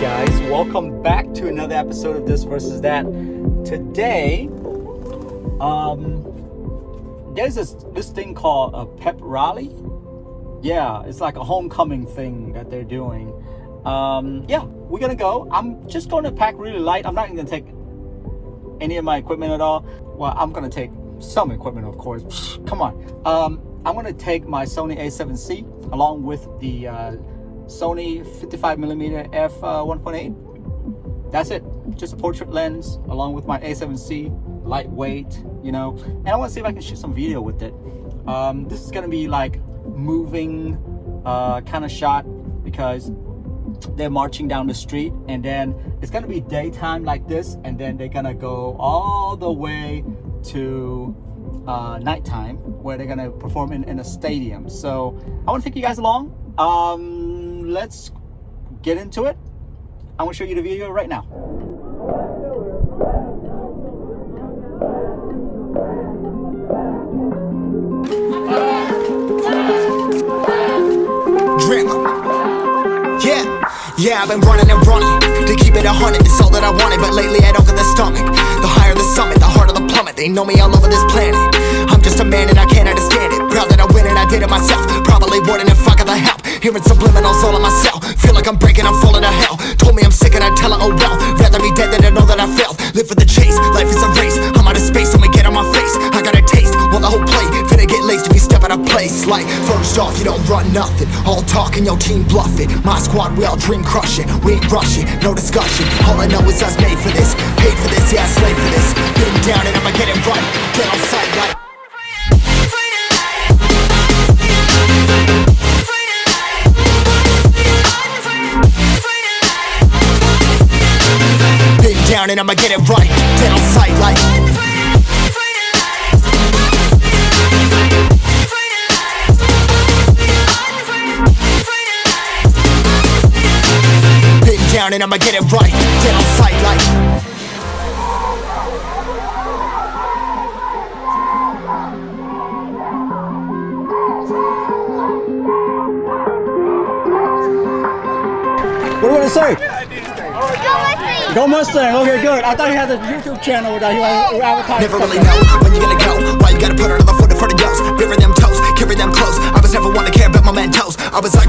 guys, welcome back to another episode of This Versus That. Today, there's this thing called a pep rally. Yeah, it's like a homecoming thing that they're doing. Yeah, we're gonna go. I'm just gonna pack really light. I'm not gonna take any of my equipment at all. Well, I'm gonna take some equipment, of course. Come on. I'm gonna take my Sony A7C along with the Sony 55mm f 1.8. That's it. Just a portrait lens along with my A7C, lightweight, you know. And I want to see if I can shoot some video with it. This is gonna be like moving kind of shot because they're marching down the street, and then it's gonna be daytime like this, and then they're gonna go all the way to nighttime where they're gonna perform in a stadium. So I want to take you guys along. Let's get into it. I'm gonna show you the video right now. Drip. Yeah, I've been running and running to keep it 100. It's all that I wanted, but lately I don't get the stomach. The higher the summit, the harder the plummet. They know me all over this planet. I'm just a man and I can't understand it. Proud that I win and I did it myself. Probably wouldn't if I got the help. Hearing subliminals all on myself. Feel like I'm breaking, I'm falling to hell. Told me I'm sick and I tell her, oh well. Rather be dead than to know that I failed. Live for the chase, life is a race. I'm out of space, so me get on my face. I got a taste, well the whole plate finna get laced if you step out of place. Like, first off, you don't run nothing. All talk and your team bluff it. My squad, we all dream crushing. We ain't rushing, no discussion. All I know is us made for this. Paid for this, yeah, slave for this. Been down and I'ma get it right. Get on sight like down and I'ma get it right. Dead on sight like been down and I'ma get it right. Dead on sight like What do you want to say? Go Mustang. Okay, good. I thought you had a YouTube channel that you advertised. Never really know when you gonna go. Why you gotta put another foot in front of yours? Bury them toes, carry them close. I was never one to care about my mentos. I was like